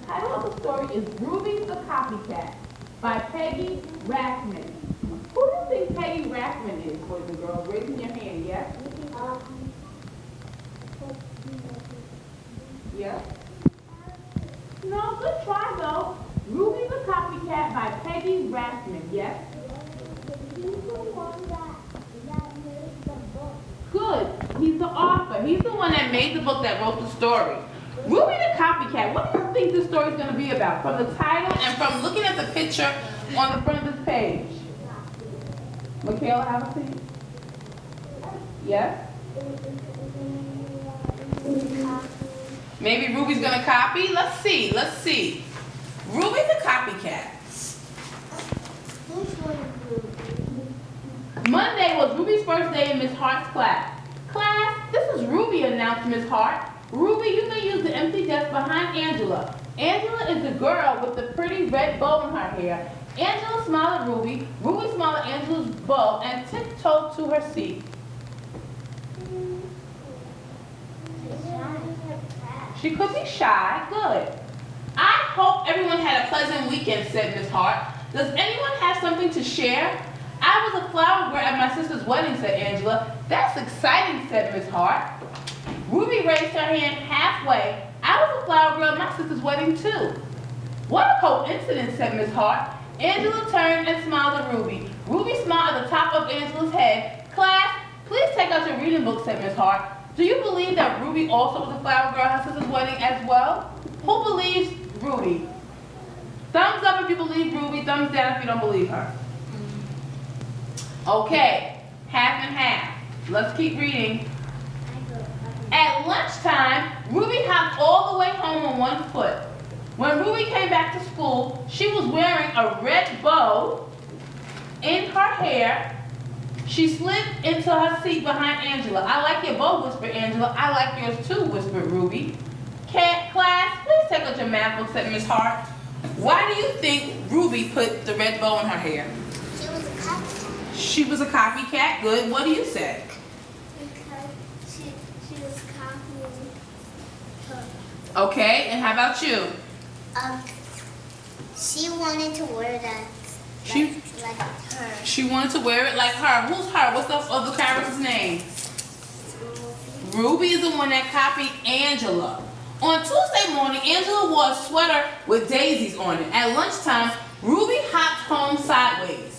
title of the story is Ruby the Copycat by Peggy Rathman. Who do you think Peggy Rathman is, boys and girls? Raising your hand, yes? Yes? No, good try though. Ruby the Copycat by Peggy Rathman, yes? He's the one that made the book. Good. He's the author. He's the one that made the book that wrote the story. Ruby the Copycat, what do you think this story is going to be about? From the title and from looking at the picture on the front of this page. Michaela, have a seat. Yes? Maybe Ruby's going to copy? Let's see. Let's see. Ruby the Copycat. Monday was Ruby's first day in Miss Hart's class. Class, this is Ruby, announced Miss Hart. Ruby, you may use the empty desk behind Angela. Angela is the girl with the pretty red bow in her hair. Angela smiled at Ruby. Ruby smiled at Angela's bow and tiptoed to her seat. She could be shy. Good. I hope everyone had a pleasant weekend, said Miss Hart. Does anyone have something to share? I was a flower girl at my sister's wedding, said Angela. That's exciting, said Miss Hart. Ruby raised her hand halfway. I was a flower girl at my sister's wedding, too. What a coincidence, said Miss Hart. Angela turned and smiled at Ruby. Ruby smiled at the top of Angela's head. Class, please take out your reading book, said Miss Hart. Do you believe that Ruby also was a flower girl at her sister's wedding as well? Who believes Ruby? Thumbs up if you believe Ruby, thumbs down if you don't believe her. Okay, half and half. Let's keep reading. At lunchtime, Ruby hopped all the way home on one foot. When Ruby came back to school, she was wearing a red bow in her hair. She slid into her seat behind Angela. I like your bow, whispered Angela. I like yours too, whispered Ruby. Class, please take out your math book, said Miss Hart. Why do you think Ruby put the red bow in her hair? She was a copycat. She was a copycat. Good. What do you say? Because she was copying her. Okay, and how about you? She wanted to wear that like her. She wanted to wear it like her. Who's her? What's the other character's name? Ruby is the one that copied Angela. On Tuesday morning, Angela wore a sweater with daisies on it. At lunchtime, Ruby hopped home sideways.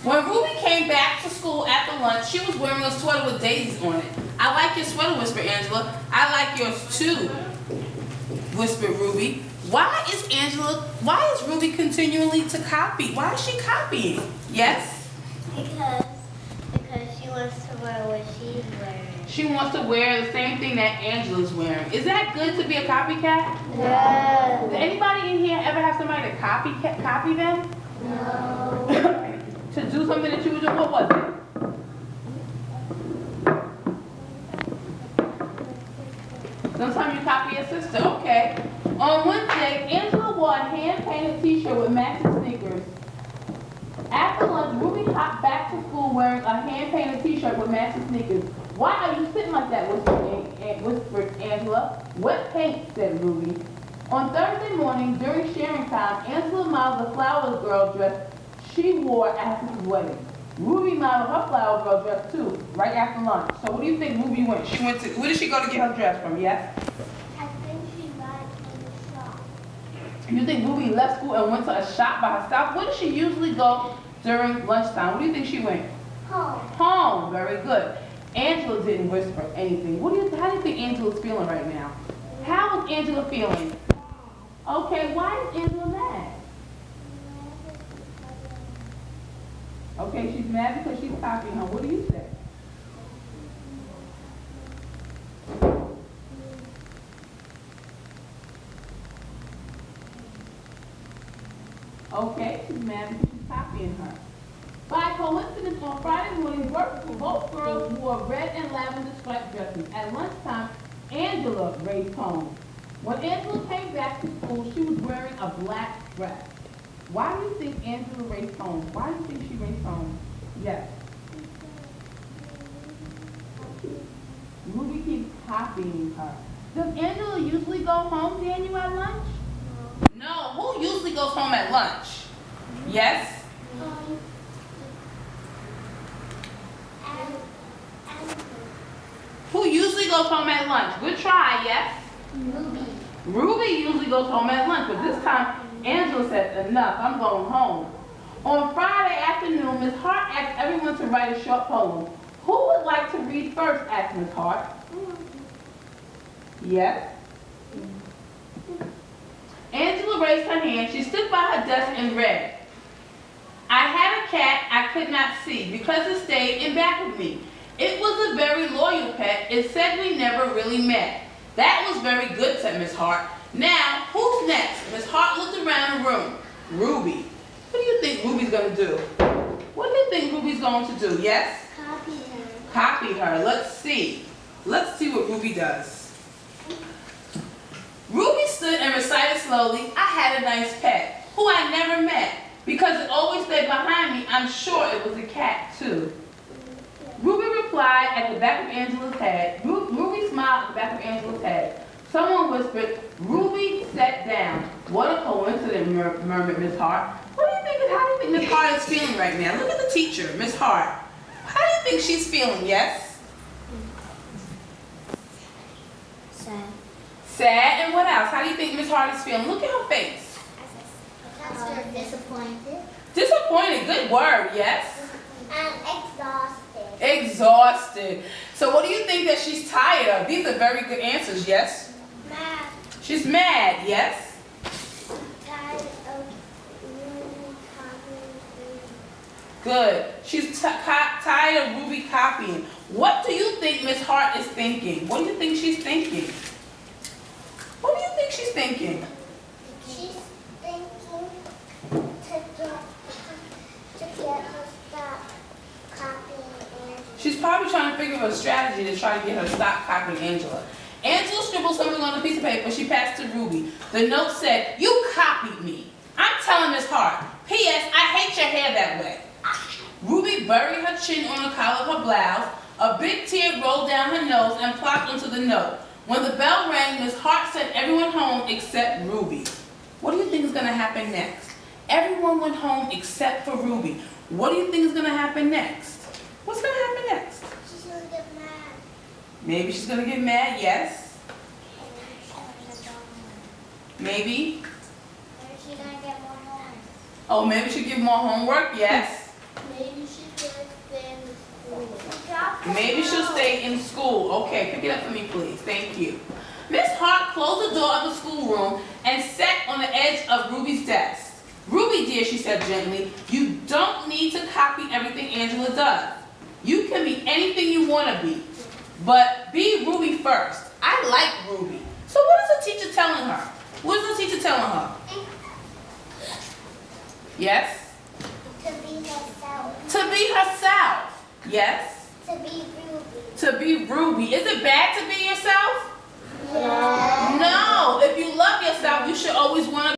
When Ruby came back to school after lunch, she was wearing a sweater with daisies on it. I like your sweater, whispered Angela. I like yours too, whispered Ruby. Why is Ruby continually to copy? Why is she copying? Yes? Because she wants to wear what she's wearing. She wants to wear the same thing that Angela's wearing. Is that good to be a copycat? No. Did anybody in here ever have somebody to copy them? No. To do something that you were doing? What was it? Sometimes you copy your sister. Okay. On Wednesday, Angela wore a hand-painted t-shirt with matching sneakers. After lunch, Ruby hopped back to school wearing a hand-painted t-shirt with matching sneakers. Why are you sitting like that, whispered Angela. Wet paint, said Ruby. On Thursday morning, during sharing time, Angela modeled the flower girl dress she wore at her sister's wedding. Ruby modeled her flower girl dress too, right after lunch. So what do you think Ruby went? Where did she go to get her dress from, yes? I think she bought it from the shop. You think Ruby left school and went to a shop by herself? Where does she usually go during lunchtime? Where do you think she went? Home. Home. Very good. Angela didn't whisper anything. How do you think Angela's feeling right now? How is Angela feeling? Okay, why is Angela mad? Okay, she's mad because she's copying her. What do you say? Okay, she's mad because she's copying her. By coincidence, on Friday morning, both girls wore red and lavender striped dresses. At lunchtime, Angela raced home. When Angela came back to school, she was wearing a black dress. Why do you think Angela raced home? Why do you think she raced home? Yes. Ruby keeps copying her. Does Angela usually go home, Daniel, at lunch? No. Who usually goes home at lunch? Yes? Who usually goes home at lunch? Good try, yes? Ruby. Ruby usually goes home at lunch, but this time Angela said, enough, I'm going home. On Friday afternoon, Miss Hart asked everyone to write a short poem. Who would like to read first, asked Miss Hart. Yes? Angela raised her hand. She stood by her desk and read. I had a cat I could not see because it stayed in back of me. It was a very loyal pet. It said we never really met. That was very good, said Miss Hart. Now, who's next? Miss Hart looked around the room. Ruby. What do you think Ruby's going to do? What do you think Ruby's going to do? Yes? Copy her. Copy her. Let's see. Let's see what Ruby does. Ruby stood and recited slowly, I had a nice pet, who I never met. Because it always stayed behind me, I'm sure it was a cat, too. Ruby replied at the back of Angela's head. Ruby smiled at the back of Angela's head. Someone whispered, Ruby sat down. What a coincidence, murmured Miss Hart. How do you think Miss Hart is feeling right now? Look at the teacher, Miss Hart. How do you think she's feeling, yes? Sad. Sad, and what else? How do you think Miss Hart is feeling? Look at her face. Disappointed. Disappointed, good word, yes? And exhausted. Exhausted. So what do you think that she's tired of? These are very good answers, yes? Mad. She's mad, yes? Tired of Ruby copying. Good. She's tired of Ruby copying. What do you think Miss Hart is thinking? What do you think she's thinking? What do you think she's thinking? She's thinking to get her stop copying Angela. She's probably trying to figure out a strategy to try to get her to stop copying Angela. Angela scribbled something on a piece of paper. She passed to Ruby. The note said, you copied me. I'm telling Miss Hart. P.S. I hate your hair that way. Ruby buried her chin on the collar of her blouse. A big tear rolled down her nose and plopped onto the note. When the bell rang, Miss Hart sent everyone home except Ruby. What do you think is going to happen next? Everyone went home except for Ruby. What do you think is going to happen next? What's going to happen next? She's gonna get mad. Maybe she's going to get mad, yes. Maybe. Maybe she's gonna get more homework. Oh, maybe she'll give more homework, yes. Maybe she's gonna stay in the school. Maybe she'll stay in school. Okay, pick it up for me, please. Thank you. Miss Hart closed the door of the schoolroom and sat on the edge of Ruby's desk. Ruby, dear, she said gently, you don't need to copy everything Angela does. You can be anything you want to be, but be Ruby first. I like Ruby. So what is the teacher telling her? What is the teacher telling her? Yes? To be herself. To be herself. Yes? To be Ruby. To be Ruby. Is it bad to be yourself? Yeah. No. If you love yourself, you should always want to